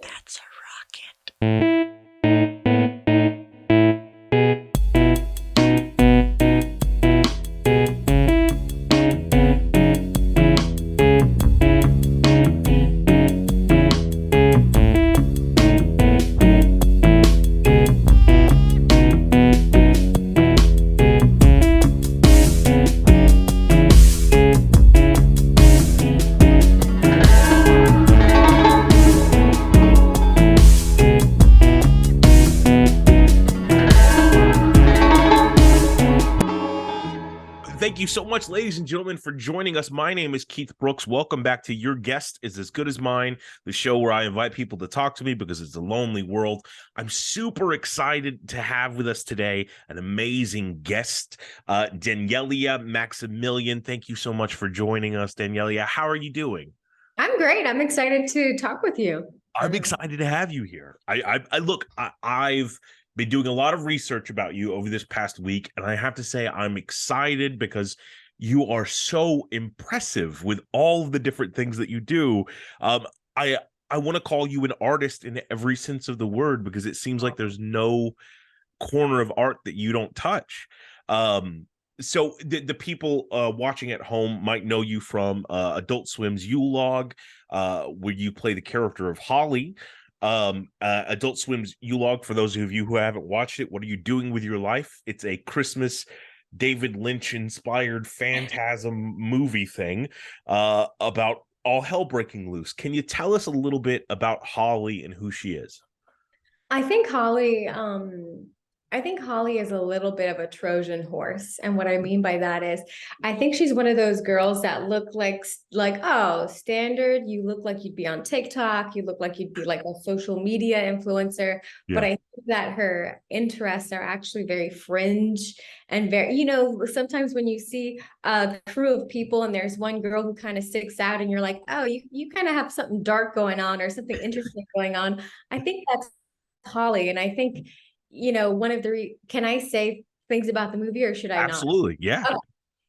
That's a rocket. Thank you so much, ladies and gentlemen, for joining us. My name is Keith Brooks. Welcome back to Your Guest is as Good as Mine, the show where I invite people to talk to me because it's a lonely world. I'm super excited to have with us today an amazing guest, Danielia Maximillian. Thank you so much for joining us, Danielia. How are you doing? I'm great. I'm excited to talk with you. I'm excited to have you here. I've been doing a lot of research about you over this past week, and I have to say I'm excited because you are so impressive with all of the different things that you do. I I want to call you an artist in every sense of the word because it seems like there's no corner of art that you don't touch. So the people watching at home might know you from Adult Swim's Yule Log, where you play the character of Holly. Adult Swim's Yule Log, for those of you who haven't watched it, what are you doing with your life? It's a Christmas David Lynch inspired phantasm movie thing about all hell breaking loose. Can you tell us a little bit about Holly and who she is? I think Holly, I think Holly is a little bit of a Trojan horse. And what I mean by that is I think she's one of those girls that look like, oh, standard, you look like you'd be on TikTok, you look like you'd be like a social media influencer. But Yeah. I think that her interests are actually very fringe and very, sometimes when you see a crew of people and there's one girl who kind of sticks out and you're like, oh, you kind of have something dark going on or something interesting going on. I think that's Holly. And I think, one of the, can I say things about the movie or should I not? Absolutely. Yeah. Okay.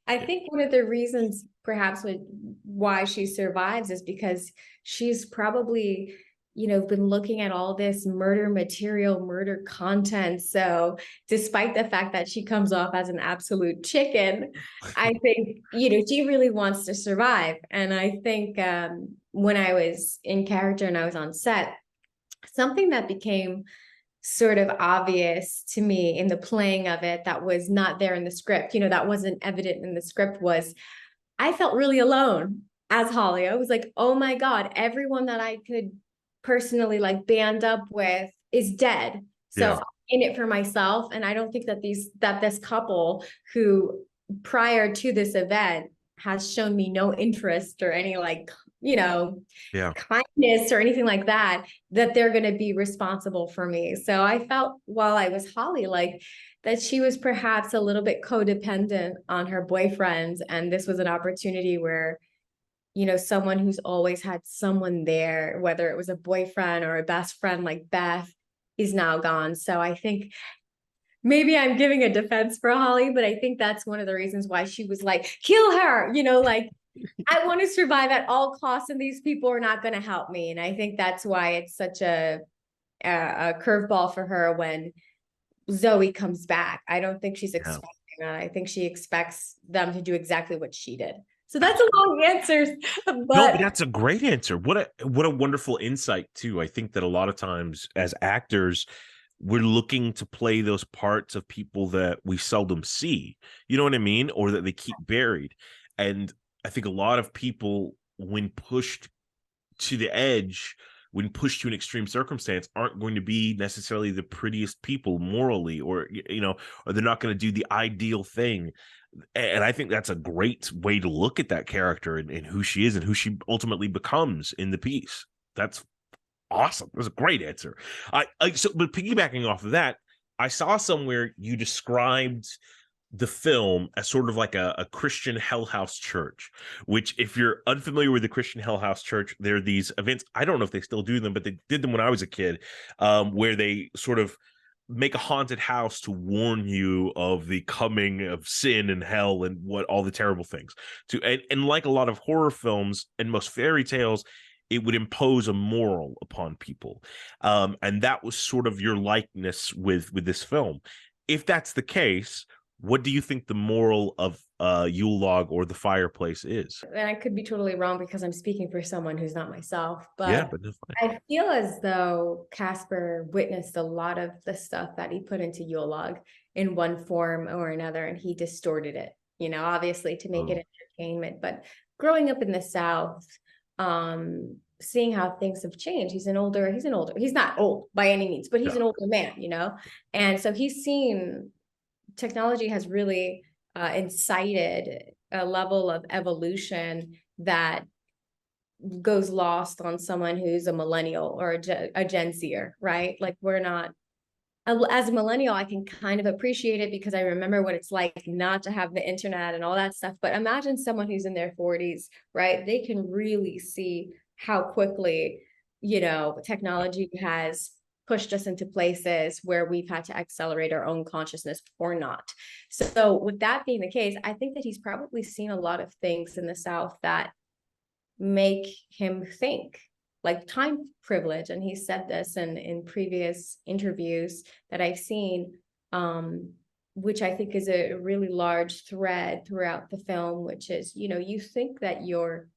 I think one of the reasons perhaps why she survives is because she's probably, been looking at all this murder material, murder content. So despite the fact that she comes off as an absolute chicken, I think, she really wants to survive. And I think when I was in character and I was on set, something that became sort of obvious to me in the playing of it that was not there in the script, that wasn't evident in the script was I felt really alone as Holly. I was like, oh my God, everyone that I could personally like band up with is dead. So Yeah. I'm in it for myself. And I don't think that this couple who prior to this event has shown me no interest or any like, Yeah. kindness or anything like that, that they're going to be responsible for me. So I felt while I was Holly, like that she was perhaps a little bit codependent on her boyfriend. And this was an opportunity where, someone who's always had someone there, whether it was a boyfriend or a best friend like Beth, is now gone. So I think maybe I'm giving a defense for Holly, but I think that's one of the reasons why she was like, kill her, like I want to survive at all costs, and these people are not going to help me. And I think that's why it's such a curveball for her when Zoe comes back. I don't think she's Yeah. expecting that. I think she expects them to do exactly what she did. So that's a long answer, No, but but that's a great answer. What a wonderful insight too. I think that a lot of times as actors, we're looking to play those parts of people that we seldom see. You know what I mean? Or that they keep buried. And I think a lot of people, when pushed to the edge, when pushed to an extreme circumstance, aren't going to be necessarily the prettiest people morally, or or they're not going to do the ideal thing. And I think that's a great way to look at that character and who she is and who she ultimately becomes in the piece. That's awesome. That's a great answer. But piggybacking off of that, I saw somewhere you described the film as sort of like a Christian Hell House church, which, if you're unfamiliar with the Christian Hell House church, there are these events. I don't know if they still do them, but they did them when I was a kid, where they sort of make a haunted house to warn you of the coming of sin and hell and what all the terrible things to. And like a lot of horror films and most fairy tales, it would impose a moral upon people. And that was sort of your likeness with this film. If that's the case, what do you think the moral of Yule Log or The Fireplace is? And I could be totally wrong because I'm speaking for someone who's not myself, Yeah, but but that's fine. I feel as though Casper witnessed a lot of the stuff that he put into Yule Log in one form or another, and he distorted it, obviously to make it entertainment. But growing up in the South, seeing how things have changed, he's not old by any means, but he's an older man, and so he's seen technology has really incited a level of evolution that goes lost on someone who's a millennial or a Gen Zer, right? Like we're not, as a millennial, I can kind of appreciate it because I remember what it's like not to have the internet and all that stuff. But imagine someone who's in their 40s, right? They can really see how quickly, technology has pushed us into places where we've had to accelerate our own consciousness or not. So with that being the case, I think that he's probably seen a lot of things in the South that make him think, like time privilege. And he said this in previous interviews that I've seen, which I think is a really large thread throughout the film, which is, you think that you're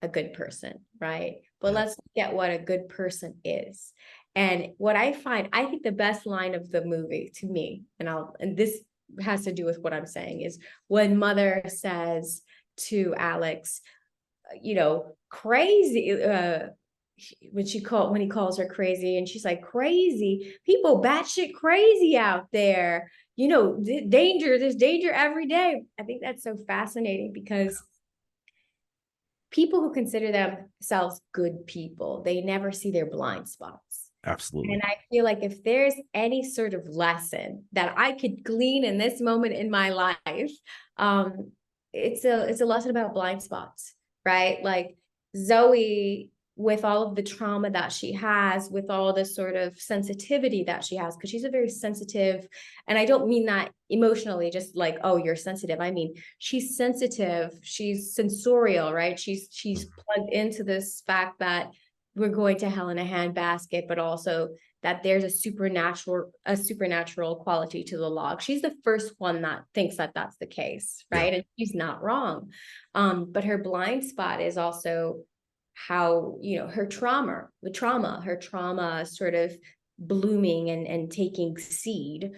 a good person, right? But let's look at what a good person is. And what I think the best line of the movie to me, and this has to do with what I'm saying, is when Mother says to Alex, crazy, when he calls her crazy, and she's like, crazy people, batshit crazy out there, there's danger every day. I think that's so fascinating because people who consider themselves good people, they never see their blind spots. Absolutely. And I feel like if there's any sort of lesson that I could glean in this moment in my life, it's a lesson about blind spots, right? Like Zoe, with all of the trauma that she has, with all the sort of sensitivity that she has, because she's a very sensitive, and I don't mean that emotionally, just like, oh, you're sensitive. I mean, she's sensitive, she's sensorial, right? She's plugged into this fact that we're going to hell in a handbasket, but also that there's a supernatural quality to the log. She's the first one that thinks that that's the case, right? Yeah. And she's not wrong. But her blind spot is also how, her trauma sort of blooming and taking seed.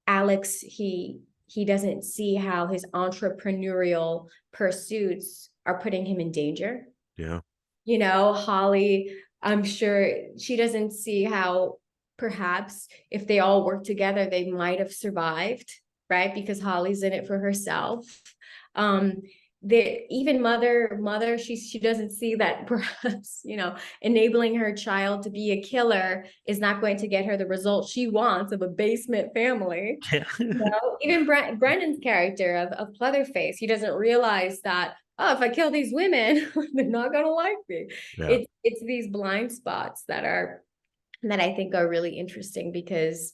Alex, he doesn't see how his entrepreneurial pursuits are putting him in danger. Yeah. Holly, I'm sure she doesn't see how perhaps if they all work together, they might have survived, right? Because Holly's in it for herself. Even mother, she doesn't see that perhaps, enabling her child to be a killer is not going to get her the result she wants of a basement family. Even Brendan's character of Leatherface, he doesn't realize that, oh, if I kill these women, they're not going to like me. Yeah. It's these blind spots that I think are really interesting, because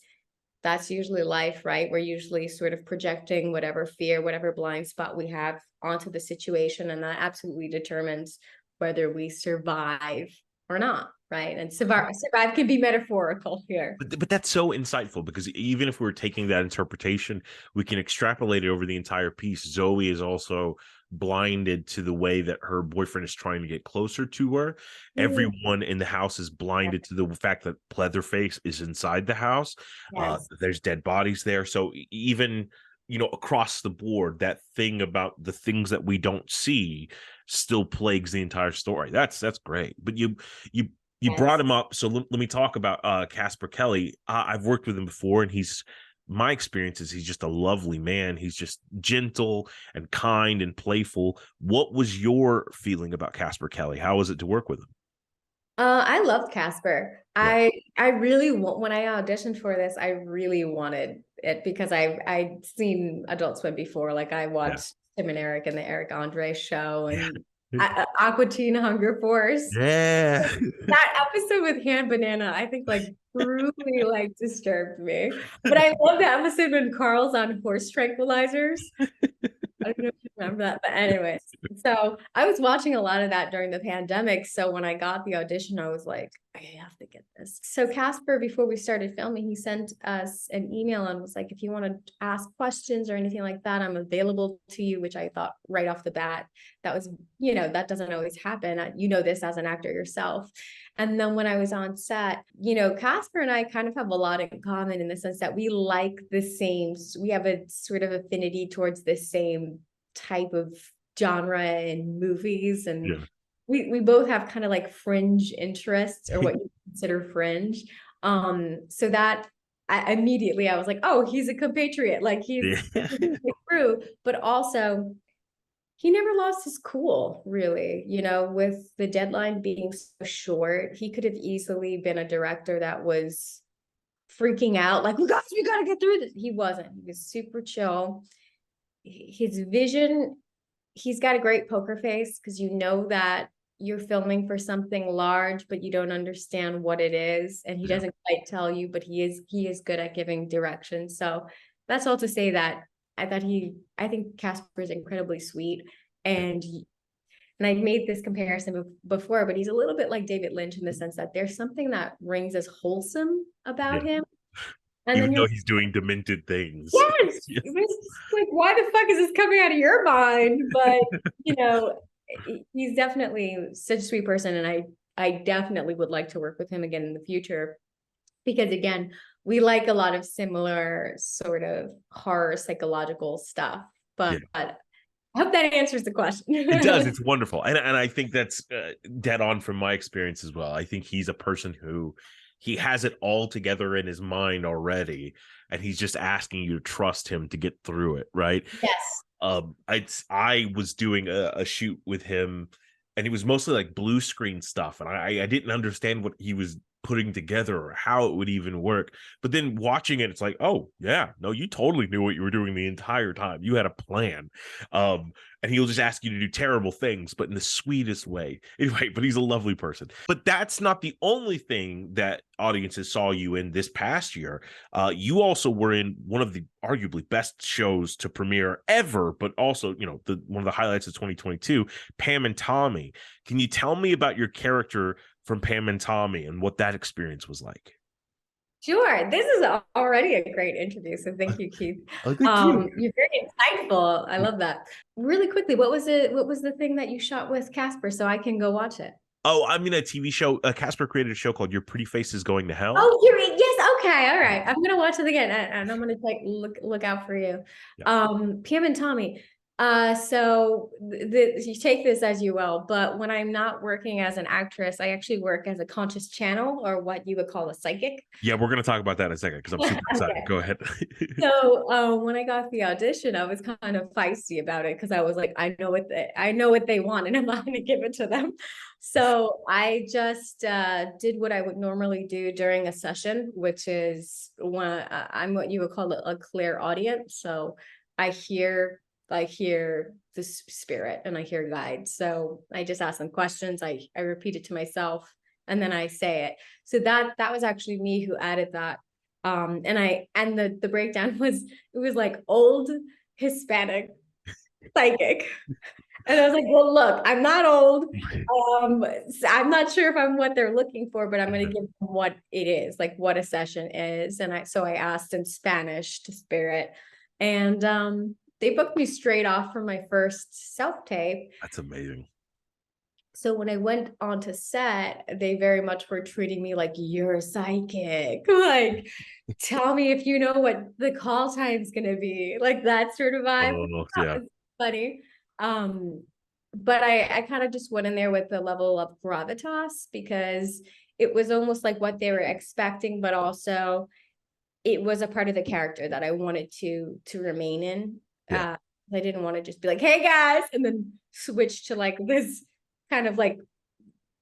that's usually life, right? We're usually sort of projecting whatever fear, whatever blind spot we have onto the situation, and that absolutely determines whether we survive or not, right? And survive can be metaphorical here. But that's so insightful, because even if we're taking that interpretation, we can extrapolate it over the entire piece. Zoe is also blinded to the way that her boyfriend is trying to get closer to her. Everyone in the house is blinded to the fact that Leatherface is inside the house. There's dead bodies there. So even, across the board, that thing about the things that we don't see still plagues the entire story. That's great. But you brought him up, so let me talk about Casper Kelly. I've worked with him before, and my experience is he's just a lovely man. He's just gentle and kind and playful. What was your feeling about Casper Kelly? How was it to work with him? I loved Casper. Yeah. I really when I auditioned for this, I really wanted it because I'd seen Adult Swim before. Like I watched Tim and Eric and the Eric Andre show, and Aqua Teen Hunger Force. Yeah. That episode with Han Banana, I think truly disturbed me. But I love the episode when Carl's on horse tranquilizers. I don't know if you remember that, but anyways, so I was watching a lot of that during the pandemic. So when I got the audition, I was like, I have to get this. So Casper, before we started filming, he sent us an email and was like, if you want to ask questions or anything like that, I'm available to you, which I thought right off the bat, that was, that doesn't always happen. You know this as an actor yourself. And then when I was on set, Casper and I kind of have a lot in common in the sense that we like the same, we have a sort of affinity towards the same type of genre in movies. And Yeah. we both have kind of like fringe interests, or what you consider fringe. So that I was like, oh, he's a compatriot. Like he's true, but also he never lost his cool, really. With the deadline being so short, he could have easily been a director that was freaking out, like, we gotta get through this. He wasn't. He was super chill. His vision, he's got a great poker face, because that you're filming for something large, but you don't understand what it is. And he doesn't quite tell you, but he is good at giving direction. So that's all to say that I think Casper is incredibly sweet. And I made this comparison before, but he's a little bit like David Lynch in the sense that there's something that rings as wholesome about him. And Even then though he's doing demented things. Yes. Yes. It's like, why the fuck is this coming out of your mind? But, he's definitely such a sweet person. And I definitely would like to work with him again in the future. Because again, we like a lot of similar sort of horror psychological stuff. But I hope that answers the question. It does. It's wonderful. And I think that's dead on from my experience as well. I think he's a person who he has it all together in his mind already, and he's just asking you to trust him to get through it, right? Yes. I was doing a shoot with him, and it was mostly like blue screen stuff, and I didn't understand what he was putting together or how it would even work. But then watching it, it's like, oh yeah, no, you totally knew what you were doing the entire time. You had a plan. And he'll just ask you to do terrible things, but in the sweetest way. Anyway, but he's a lovely person. But that's not the only thing that audiences saw you in this past year. You also were in one of the arguably best shows to premiere ever, but also, one of the highlights of 2022, Pam and Tommy. Can you tell me about your character from Pam and Tommy and what that experience was like? Sure. This is already a great interview. So thank you, Keith. Thank you. You're very insightful. I love that. Really quickly, what was the thing that you shot with Casper so I can go watch it? Oh, I'm in a TV show. Casper created a show called Your Pretty Face is Going to Hell. Oh, yes. Okay. All right. I'm going to watch it again, and I'm going to look out for you. Yeah. Pam and Tommy. So you take this as you will, but when I'm not working as an actress, I actually work as a conscious channel, or what you would call a psychic. Yeah, we're going to talk about that in a second, because I'm super excited. Okay. Go ahead. So when I got the audition, I was kind of feisty about it, because I was like, I know what they want, and I'm not going to give it to them. So I just did what I would normally do during a session, which is when I'm what you would call a clairaudient. So I hear the spirit and I hear guides. So I just ask them questions. I repeat it to myself, and then I say it. So that was actually me who added that. And the breakdown was, it was like old Hispanic psychic. And I was like, well, look, I'm not old. I'm not sure if I'm what they're looking for, but I'm going to give them what it is, like what a session is. And I asked in Spanish to spirit, and they booked me straight off from my first self-tape. That's amazing. So when I went onto set, they very much were treating me like, you're a psychic. Like, tell me if you know what the call time's going to be. Like that sort of vibe. Oh, That yeah. was funny. But I kind of just went in there with the level of gravitas, because it was almost like what they were expecting, but also it was a part of the character that I wanted to remain in. Yeah. I didn't want to just be like, hey guys, and then switch to like this kind of like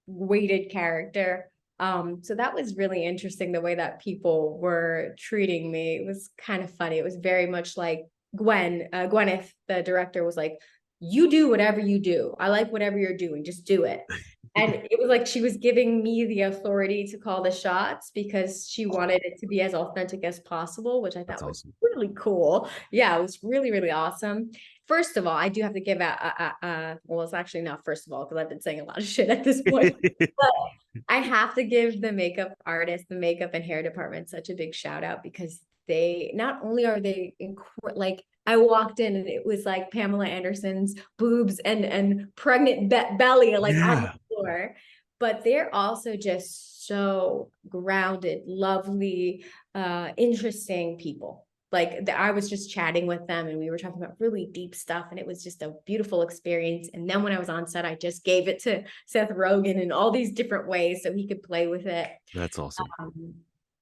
weighted character. So that was really interesting, the way that people were treating me. It was kind of funny. It was very much like Gwyneth, the director, was like, you do whatever you do. I like whatever you're doing. Just do it. And it was like she was giving me the authority to call the shots, because she wanted it to be as authentic as possible, which I thought was awesome. really cool. Yeah, it was really, really awesome. first of all, I do have to give well, it's actually not first of all, because I've been saying a lot of shit at this point, but I have to give the makeup artist, the makeup and hair department such a big shout out, because they not only are they like, I walked in and it was like Pamela Anderson's boobs and pregnant belly like on the floor, but they're also just so grounded, lovely, interesting people. Like I was just chatting with them and we were talking about really deep stuff, and it was just a beautiful experience. And then when I was on set, I just gave it to Seth Rogen in all these different ways so he could play with it. That's awesome.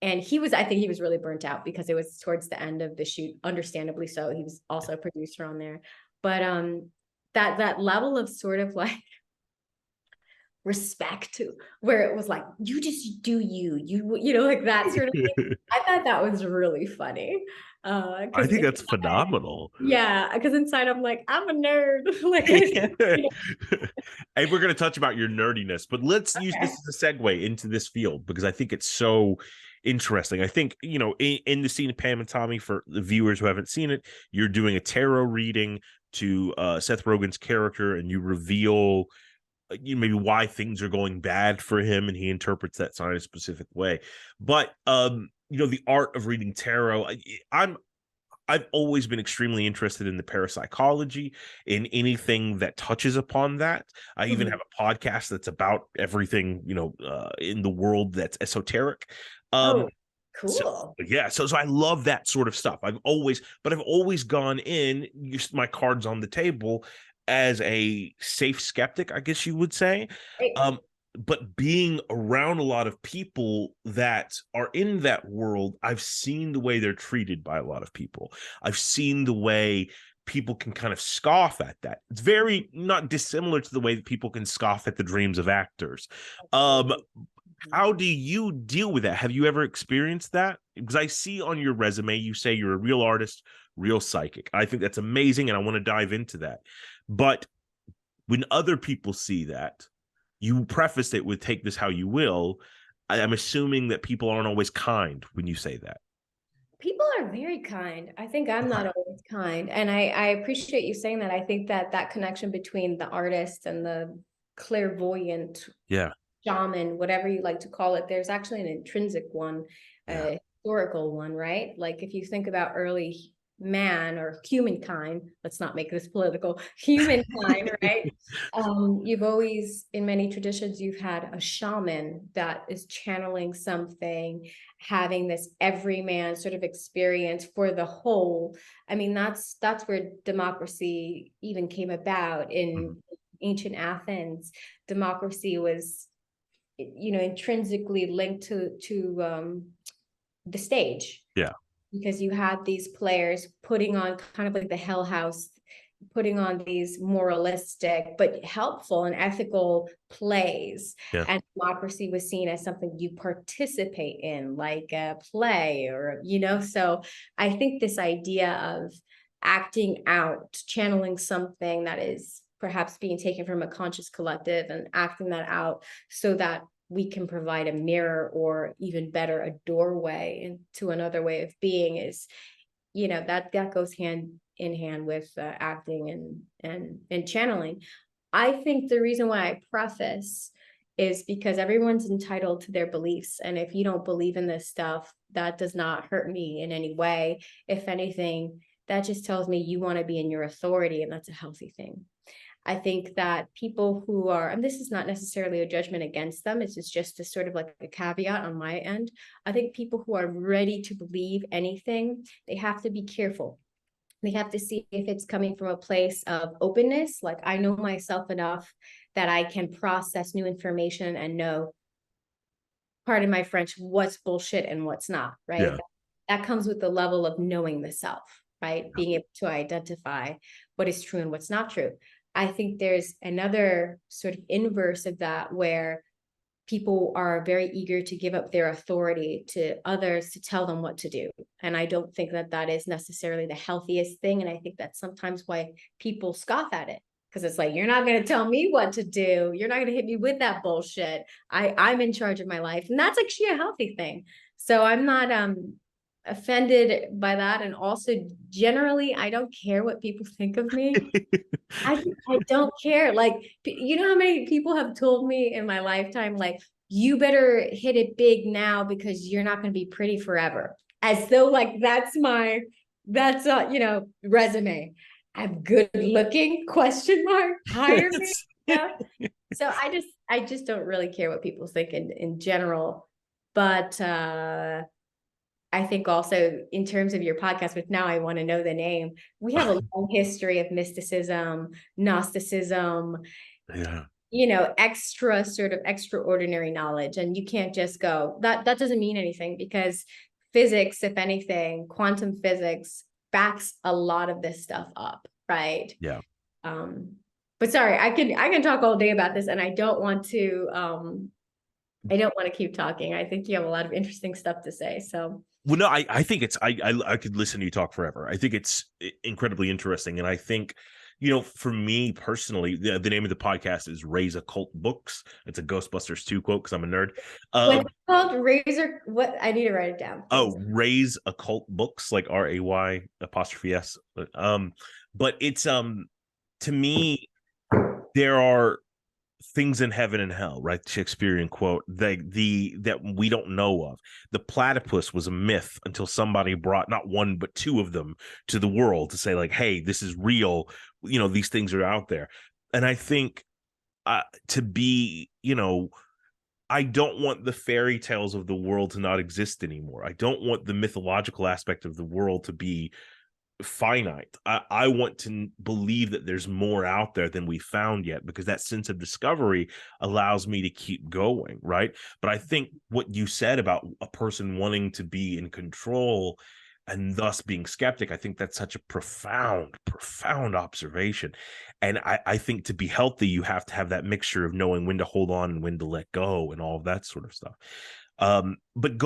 And I think he was really burnt out because it was towards the end of the shoot, understandably so. He was also a producer on there. But that level of sort of like respect to where it was like, you just do you know, like that sort of thing. I thought that was really funny. I think that's phenomenal. Yeah, because inside I'm like, I'm a nerd. Like, and we're going to touch about your nerdiness, but let's use this as a segue into this field, because I think it's so interesting. I think, you know, in the scene of Pam and Tommy, for the viewers who haven't seen it, you're doing a tarot reading to Seth Rogen's character, and you reveal maybe why things are going bad for him, and he interprets that sign in a specific way. But you know, the art of reading tarot, I've always been extremely interested in the parapsychology, in anything that touches upon that. I even have a podcast that's about everything, you know, in the world that's esoteric. cool. So I love that sort of stuff. I've always gone in, used my cards on the table as a safe skeptic, I guess you would say. But being around a lot of people that are in that world, I've seen the way they're treated by a lot of people. I've seen the way people can kind of scoff at that. It's very not dissimilar to the way that people can scoff at the dreams of actors. How do you deal with that? Have you ever experienced that? Because I see on your resume, you say you're a real artist, real psychic. I think that's amazing, and I want to dive into that. But when other people see that, you prefaced it with "take this how you will." I'm assuming that people aren't always kind when you say that. People are very kind. I think I'm not always kind. And I appreciate you saying that. I think that connection between the artist and the clairvoyant shaman, whatever you like to call it, there's actually an intrinsic one, a historical one, right? Like if you think about early man or humankind, let's not make this political, humankind, right? You've always, in many traditions, you've had a shaman that is channeling something, having this everyman sort of experience for the whole. I mean, that's where democracy even came about in ancient Athens. Democracy was, you know, intrinsically linked to the stage. Because you had these players putting on kind of like the Hell House, putting on these moralistic but helpful and ethical plays. And democracy was seen as something you participate in, like a play, or, you know. So I think this idea of acting out, channeling something that is perhaps being taken from a conscious collective and acting that out so that we can provide a mirror, or even better, a doorway into another way of being, is, you know, that goes hand in hand with acting and channeling. I think the reason why I preface is because everyone's entitled to their beliefs. And if you don't believe in this stuff, that does not hurt me in any way. If anything, that just tells me you want to be in your authority, and that's a healthy thing. I think that people who are, and this is not necessarily a judgment against them, it's just a sort of like a caveat on my end. I think people who are ready to believe anything, they have to be careful. They have to see if it's coming from a place of openness. Like, I know myself enough that I can process new information and know, pardon my French, what's bullshit and what's not, right? That comes with the level of knowing the self, right? Being able to identify what is true and what's not true. I think there's another sort of inverse of that, where people are very eager to give up their authority to others to tell them what to do. And I don't think that is necessarily the healthiest thing. And I think that's sometimes why people scoff at it, because it's like, you're not going to tell me what to do. You're not going to hit me with that bullshit. I'm in charge of my life. And that's actually a healthy thing. So I'm not offended by that. And also generally, I don't care what people think of me. I don't care. Like, you know how many people have told me in my lifetime, like, you better hit it big now because you're not going to be pretty forever. As though like that's resume. I'm good looking, question mark, hire me. So I just don't really care what people think in general. But I think also in terms of your podcast, which now I want to know the name, we have a long history of mysticism, Gnosticism, Yeah. extra sort of extraordinary knowledge. And you can't just go, that doesn't mean anything, because physics, if anything, quantum physics backs a lot of this stuff up, right? Yeah. But sorry, I can talk all day about this, and I don't want to keep talking. I think you have a lot of interesting stuff to say. So well, no, I think it's I could listen to you talk forever. I think it's incredibly interesting, and I think, for me personally, the name of the podcast is Raise Occult Books. It's a Ghostbusters 2 quote because I'm a nerd. What's it called? Razor? What? I need to write it down. Oh, Raise Occult Books, like RAY''S. But it's to me, there are things in heaven and hell, right? Shakespearean quote, that we don't know of. The platypus was a myth until somebody brought not one but two of them to the world to say, like, hey, this is real. These things are out there. And I think to be, I don't want the fairy tales of the world to not exist anymore. I don't want the mythological aspect of the world to be finite. I want to believe that there's more out there than we found yet, because that sense of discovery allows me to keep going, right? But I think what you said about a person wanting to be in control and thus being skeptic, I think that's such a profound observation. And I think to be healthy, you have to have that mixture of knowing when to hold on and when to let go and all of that sort of stuff. But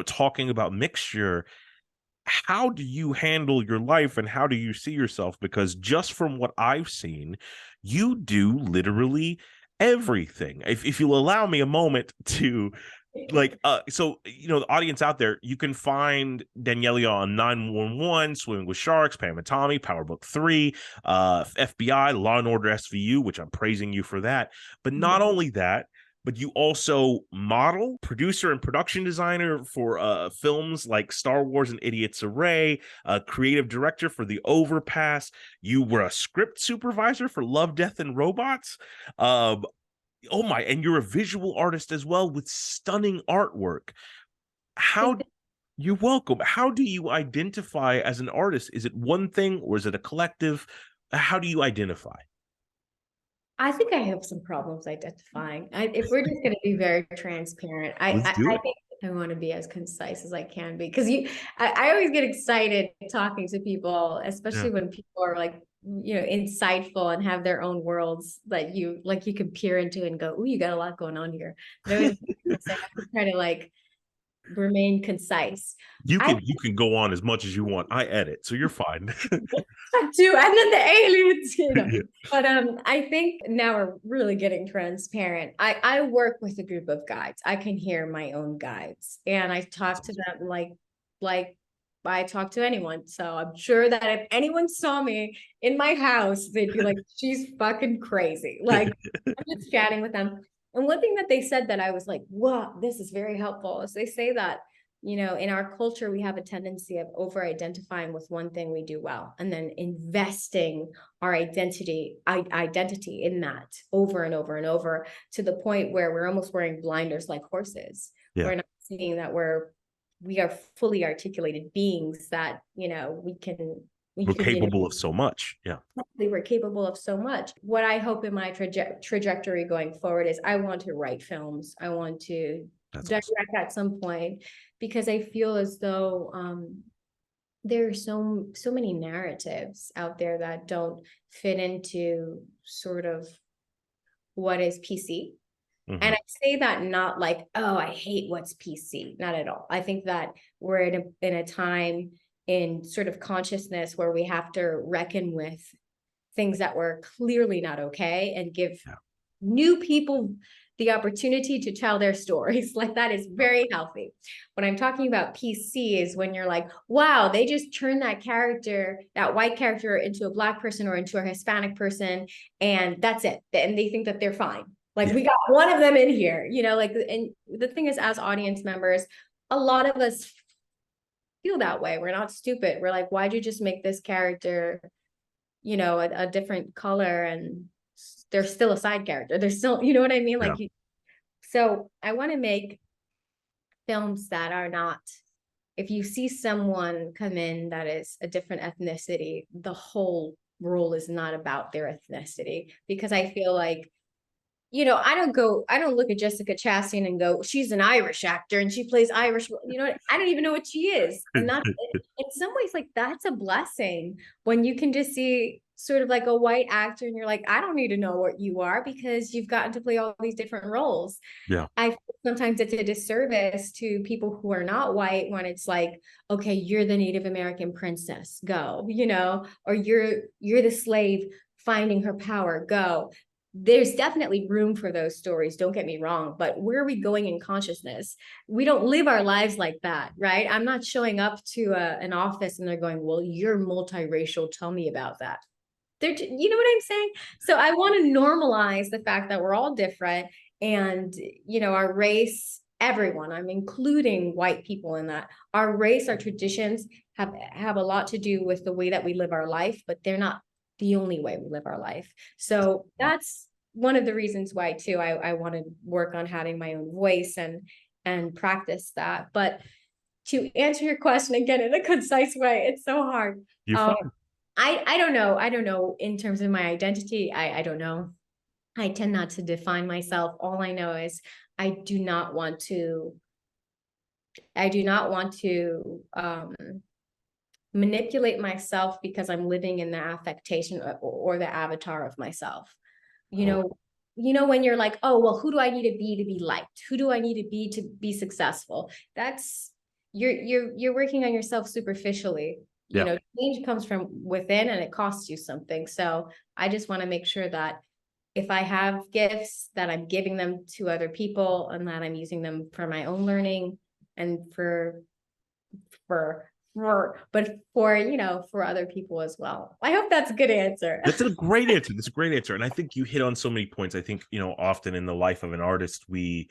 talking about mixture, how do you handle your life and how do you see yourself? Because just from what I've seen, you do literally everything. If you'll allow me a moment to the audience out there, you can find Danielia on 911, Swimming with Sharks, Pam and Tommy, Power Book 3, FBI, Law and Order SVU, which I'm praising you for that. But not only that, but you also model, producer, and production designer for films like Star Wars and Idiot's Array, creative director for The Overpass. You were a script supervisor for Love, Death, and Robots. And you're a visual artist as well with stunning artwork. You're welcome. How do you identify as an artist? Is it one thing or is it a collective? How do you identify? I think I have some problems identifying. If we're just going to be very transparent, I think I want to be as concise as I can be, because I always get excited talking to people, especially when people are like, insightful and have their own worlds that you can peer into and go, "Ooh, you got a lot going on here." But I always try to remain concise. You can go on as much as you want. I edit, so you're fine. Too, and then the aliens, Yeah. But I think now we're really getting transparent. I work with a group of guides. I can hear my own guides, and I talk to them like I talk to anyone. So I'm sure that if anyone saw me in my house, they'd be like, "She's fucking crazy." I'm just chatting with them. And one thing that they said that I was like, wow, this is very helpful, is they say that, in our culture, we have a tendency of over-identifying with one thing we do well, and then investing our identity in that over and over and over, to the point where we're almost wearing blinders like horses. Yeah. We're not seeing that we are fully articulated beings, that, we're capable of so much. Yeah. We're capable of so much. What I hope in my trajectory going forward is I want to write films. I want to direct at some point, because I feel as though there are so many narratives out there that don't fit into sort of what is PC. Mm-hmm. And I say that not like, oh, I hate what's PC. Not at all. I think that we're in a time in sort of consciousness where we have to reckon with things that were clearly not okay, and give new people the opportunity to tell their stories. Like that is very healthy. What I'm talking about PC is when you're like, wow, they just turned that character, that white character, into a Black person or into a Hispanic person, and that's it. And they think that they're fine. Like we got one of them in here, you know, like, and the thing is, as audience members, a lot of us feel that way. We're not stupid. We're like, why'd you just make this character, you know, a different color, and they're still a side character. They're still, you know what I mean? Like, so I want to make films that are not, if you see someone come in that is a different ethnicity, the whole role is not about their ethnicity, because I feel like, you know, I don't look at Jessica Chastain and go, she's an Irish actor and she plays Irish. You know, I don't even know what she is. And not in some ways, like that's a blessing when you can just see sort of like a white actor and you're like, I don't need to know what you are because you've gotten to play all these different roles. Yeah. I feel sometimes it's a disservice to people who are not white when it's like, okay, you're the Native American princess, go, you know, or you're the slave finding her power, go. There's definitely room for those stories, don't get me wrong, but where are we going in consciousness? We don't live our lives like that, right? I'm not showing up to an office and they're going, well, you're multiracial, tell me about that. You know what I'm saying? So I want to normalize the fact that we're all different, and, you know, our race, everyone, I'm including white people in that, our race, our traditions have a lot to do with the way that we live our life, but they're not the only way we live our life. So that's one of the reasons why too I want to work on having my own voice and practice that. But to answer your question again in a concise way, it's so hard. You're fine. I don't know in terms of my identity. I don't know. I tend not to define myself. All I know is I do not want to manipulate myself because I'm living in the affectation or the avatar of myself. You know, when you're like, oh, well, who do I need to be liked? Who do I need to be successful? That's you're working on yourself superficially. You know, change comes from within and it costs you something. So I just want to make sure that if I have gifts, that I'm giving them to other people and that I'm using them for my own learning and for you know, for other people as well. I hope that's a good answer. That's a great answer. That's a great answer. And I think you hit on so many points. I think, you know, often in the life of an artist, we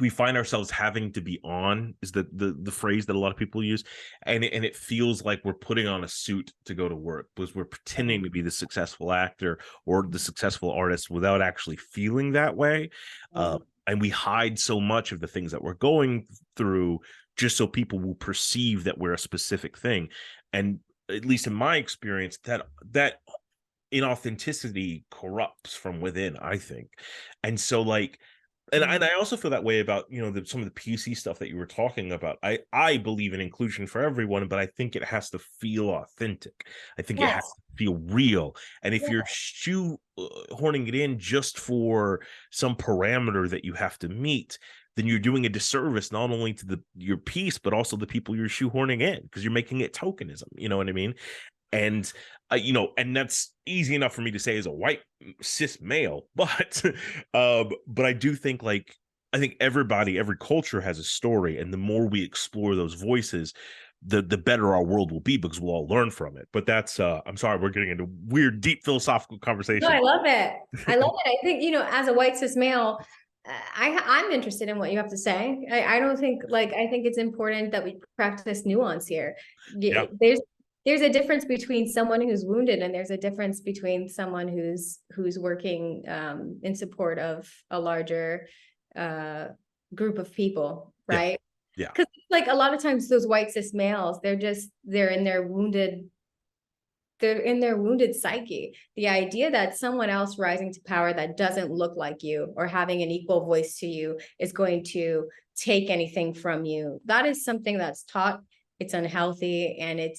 find ourselves having to be on, is the phrase that a lot of people use, and it feels like we're putting on a suit to go to work because we're pretending to be the successful actor or the successful artist without actually feeling that way. And we hide so much of the things that we're going through just so people will perceive that we're a specific thing. And at least in my experience, that inauthenticity corrupts from within, I think. And so like, and I also feel that way about, you know, some of the PC stuff that you were talking about. I believe in inclusion for everyone, but I think it has to feel authentic. I think it has to feel real. And if you're shoehorning it in just for some parameter that you have to meet, then you're doing a disservice not only to your piece, but also the people you're shoehorning in, because you're making it tokenism. You know what I mean? And you know, and that's easy enough for me to say as a white cis male, but I do think, like, I think every culture has a story, and the more we explore those voices, the better our world will be, because we'll all learn from it. But that's I'm sorry, we're getting into weird, deep philosophical conversation. No, I love it. I love it. I think, you know, as a white cis male, I'm interested in what you have to say. I don't think, like, I think it's important that we practice nuance here. There's a difference between someone who's wounded, and there's a difference between someone who's working in support of a larger group of people, right? Yeah. Because like a lot of times those white cis males, they're in their wounded psyche. The idea that someone else rising to power that doesn't look like you or having an equal voice to you is going to take anything from you, that is something that's taught. It's unhealthy, and I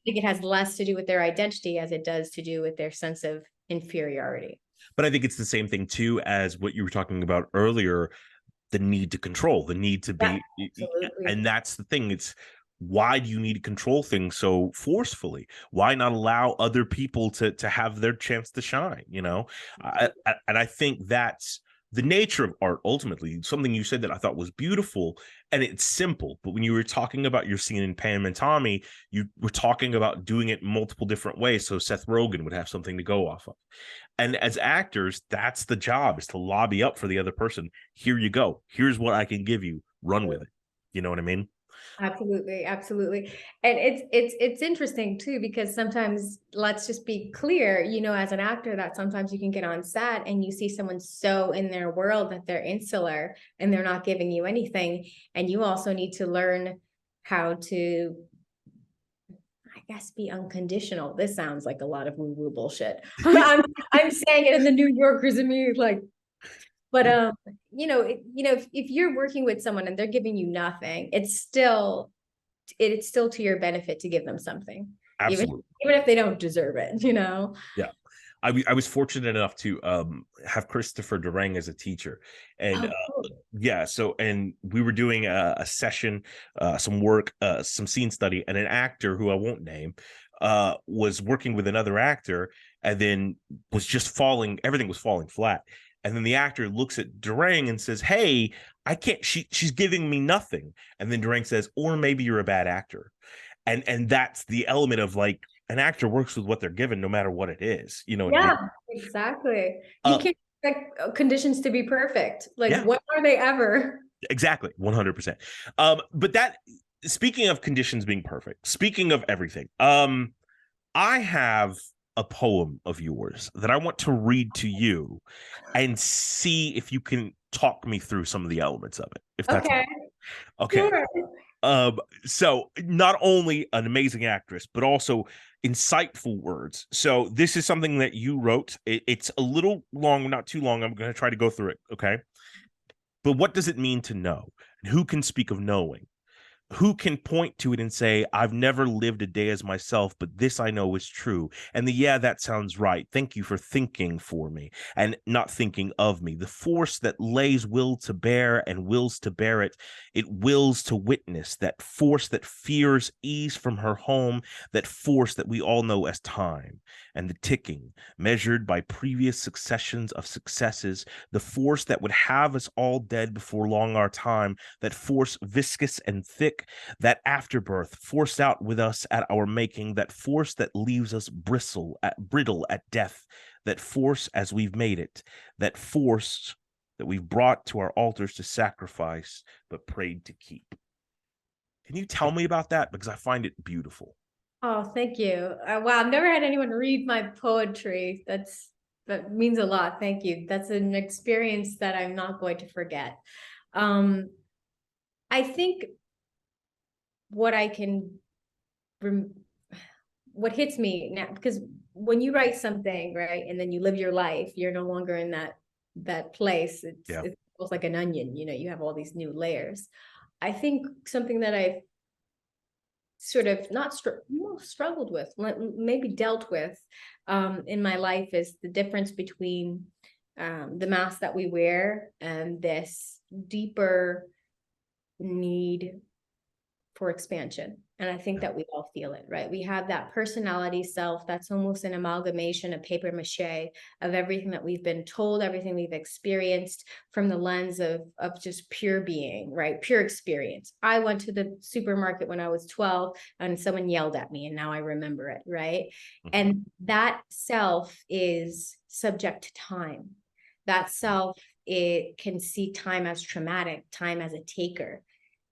think it has less to do with their identity as it does to do with their sense of inferiority. But I think it's the same thing too as what you were talking about earlier, the need to control, the need to be, and that's the thing. It's, why do you need to control things so forcefully? Why not allow other people to have their chance to shine? You know, and I think that's the nature of art, ultimately, something you said that I thought was beautiful, and it's simple. But when you were talking about your scene in Pam and Tommy, you were talking about doing it multiple different ways. So Seth Rogen would have something to go off of. And as actors, that's the job, is to lobby up for the other person. Here you go. Here's what I can give you. Run with it. You know what I mean? Absolutely, absolutely. And it's interesting too, because sometimes, let's just be clear, you know, as an actor, that sometimes you can get on set and you see someone so in their world that they're insular and they're not giving you anything. And you also need to learn how to, I guess, be unconditional. This sounds like a lot of woo-woo bullshit. I'm saying it, and the New Yorkers in me like, but you know, if you're working with someone and they're giving you nothing, it's still to your benefit to give them something, even Absolutely. if they don't deserve it, you know? Yeah. I was fortunate enough to have Christopher Durang as a teacher, and Oh, cool. yeah, so, and we were doing a session, some work, some scene study, and an actor who I won't name was working with another actor, and then was just falling, everything was falling flat. And then the actor looks at Durang and says, "Hey, I can't, she's giving me nothing." And then Durang says, "Or maybe you're a bad actor." And that's the element of, like, an actor works with what they're given no matter what it is. You know what I mean? Yeah, exactly. You Uh, can't expect conditions to be perfect. Like, yeah, when are they ever? exactly. 100%. But that, speaking of conditions being perfect, speaking of everything, I have a poem of yours that I want to read to you and see if you can talk me through some of the elements of it, if that's Okay, okay. sure. So not only an amazing actress, but also insightful words. So this is something that you wrote. It's a little long, not too long. I'm going to try to go through it. Okay. But what does it mean to know? And who can speak of knowing? Who can point to it and say, I've never lived a day as myself, but this I know is true. And yeah, that sounds right. Thank you for thinking for me and not thinking of me. The force that lays will to bear and wills to bear it, it wills to witness. That force that fears ease from her home, that force that we all know as time. And the ticking, measured by previous successions of successes, the force that would have us all dead before long our time, that force viscous and thick, that afterbirth forced out with us at our making, that force that leaves us brittle at death, that force as we've made it, that force that we've brought to our altars to sacrifice, but prayed to keep. Can you tell me about that? Because I find it beautiful. Oh, thank you. Wow, I've never had anyone read my poetry. That means a lot. Thank you. That's an experience that I'm not going to forget. I think what I can what hits me now, because when you write something, right, and then you live your life, you're no longer in that place. Yeah. It's almost like an onion, you know, you have all these new layers. I think something that I've sort of not struggled with, maybe dealt with in my life, is the difference between the mask that we wear and this deeper need for expansion. And I think that we all feel it, right? We have that personality self that's almost an amalgamation of paper mache of everything that we've been told, everything we've experienced from the lens of just pure being, right? Pure experience. I went to the supermarket when I was 12 and someone yelled at me and now I remember it, right? Mm-hmm. And that self is subject to time. That self, it can see time as traumatic, time as a taker,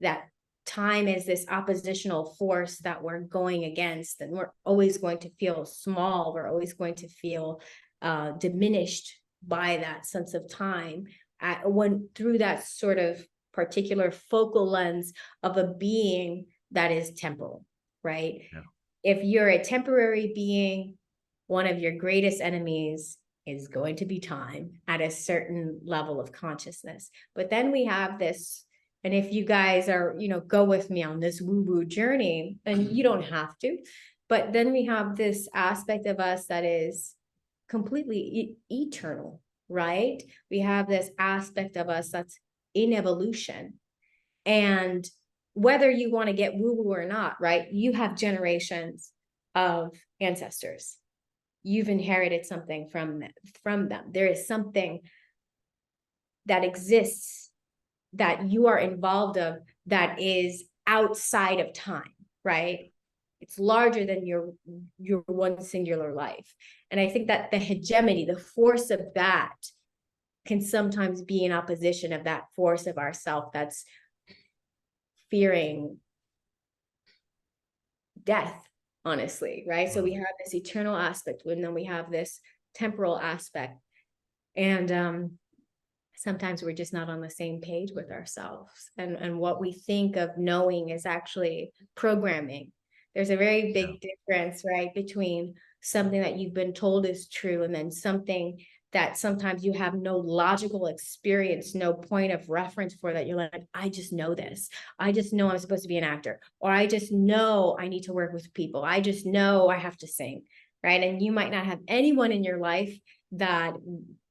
that time is this oppositional force that we're going against, and we're always going to feel small. We're always going to feel diminished by that sense of time when through that sort of particular focal lens of a being that is temporal, right? Yeah. If you're a temporary being, one of your greatest enemies is going to be time at a certain level of consciousness. But then we have this, and if you guys are, you know, go with me on this woo-woo journey, and you don't have to, but then we have this aspect of us that is completely eternal, right? We have this aspect of us that's in evolution. And whether you want to get woo-woo or not, right? You have generations of ancestors. You've inherited something from them. There is something that exists, that you are involved of, that is outside of time, right? It's larger than your one singular life. And I think that the hegemony, the force of that, can sometimes be in opposition of that force of ourself that's fearing death, honestly, right? So we have this eternal aspect, and then we have this temporal aspect. And sometimes we're just not on the same page with ourselves. And what we think of knowing is actually programming. There's a very big difference, right, between something that you've been told is true and then something that sometimes you have no logical experience, no point of reference for, that you're like, I just know this. I just know I'm supposed to be an actor, or I just know I need to work with people. I just know I have to sing, right? And you might not have anyone in your life that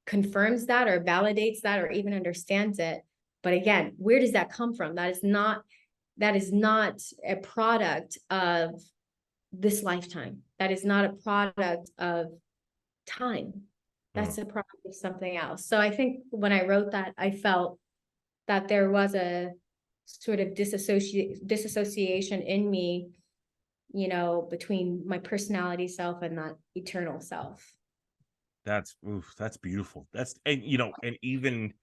confirms that or validates that or even understands it. But again, where does that come from? That is not a product of this lifetime. That is not a product of time. That's a product of something else. So I think when I wrote that, I felt that there was a sort of disassociation in me, you know, between my personality self and that eternal self. That's beautiful. And even,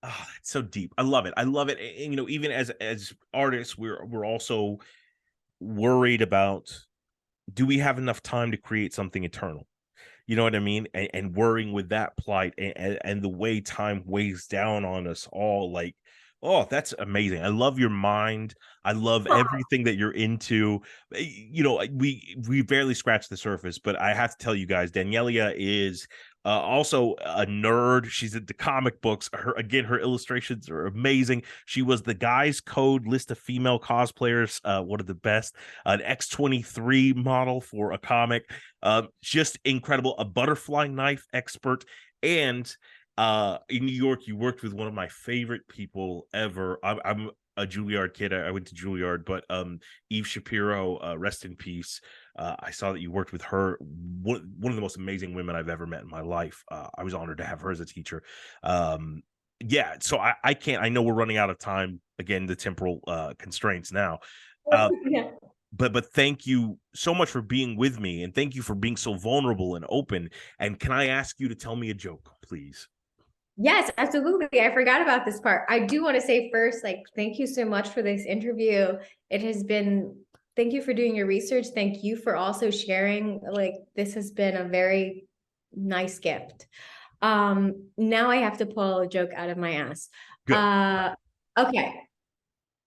it's so deep. I love it. And, you know, even as artists, we're also worried about, do we have enough time to create something eternal? You know what I mean? And worrying with that plight and the way time weighs down on us all. Like, oh, that's amazing. I love your mind. I love everything that you're into. You know, we barely scratched the surface, but I have to tell you guys, Danielia is also a nerd. She's into comic books. Her illustrations are amazing. She was the Guys Code list of female cosplayers, one of the best, an X-23 model for a comic. Just incredible. A butterfly knife expert. And in New York, you worked with one of my favorite people ever. I'm a Juilliard kid. I went to Juilliard, but Eve Shapiro, rest in peace. I saw that you worked with her, one of the most amazing women I've ever met in my life. I was honored to have her as a teacher. So I know we're running out of time. Again, the temporal constraints now. But thank you so much for being with me, and thank you for being so vulnerable and open. And can I ask you to tell me a joke, please? Yes, absolutely. I forgot about this part. I do want to say first, like, thank you so much for this interview. Thank you for doing your research. Thank you for also sharing. Like, this has been a very nice gift. Now I have to pull a joke out of my ass. Good.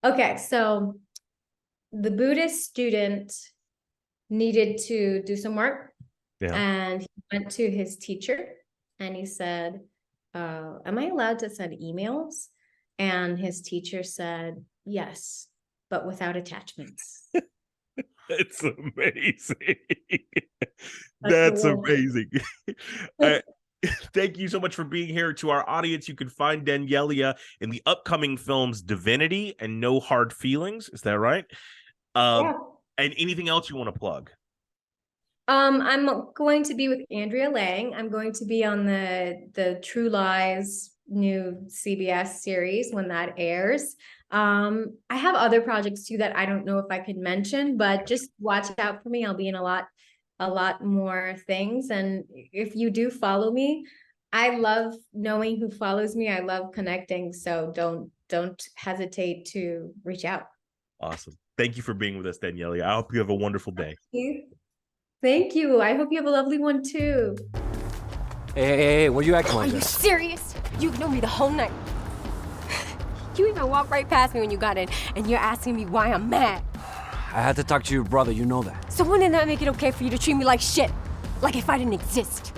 Okay. So the Buddhist student needed to do some work, and he went to his teacher and he said, am I allowed to send emails? And his teacher said, yes, but without attachments. It's amazing. That's amazing. Thank you so much for being here. To our audience, you can find Danielia in the upcoming films Divinity and No Hard Feelings. Is that right? And anything else you want to plug? I'm going to be with Andrea Lang. I'm going to be on the True Lies new CBS series when that airs. I have other projects too that I don't know if I could mention, but just watch out for me. I'll be in a lot more things. And if you do follow me, I love knowing who follows me. I love connecting. So don't hesitate to reach out. Awesome. Thank you for being with us, Danielia. I hope you have a wonderful day. Thank you. I hope you have a lovely one too. Hey, what are you acting like? Are you serious? You ignored me the whole night. You even walked right past me when you got in, and you're asking me why I'm mad. I had to talk to your brother, you know that. So when did that make it okay for you to treat me like shit? Like if I didn't exist?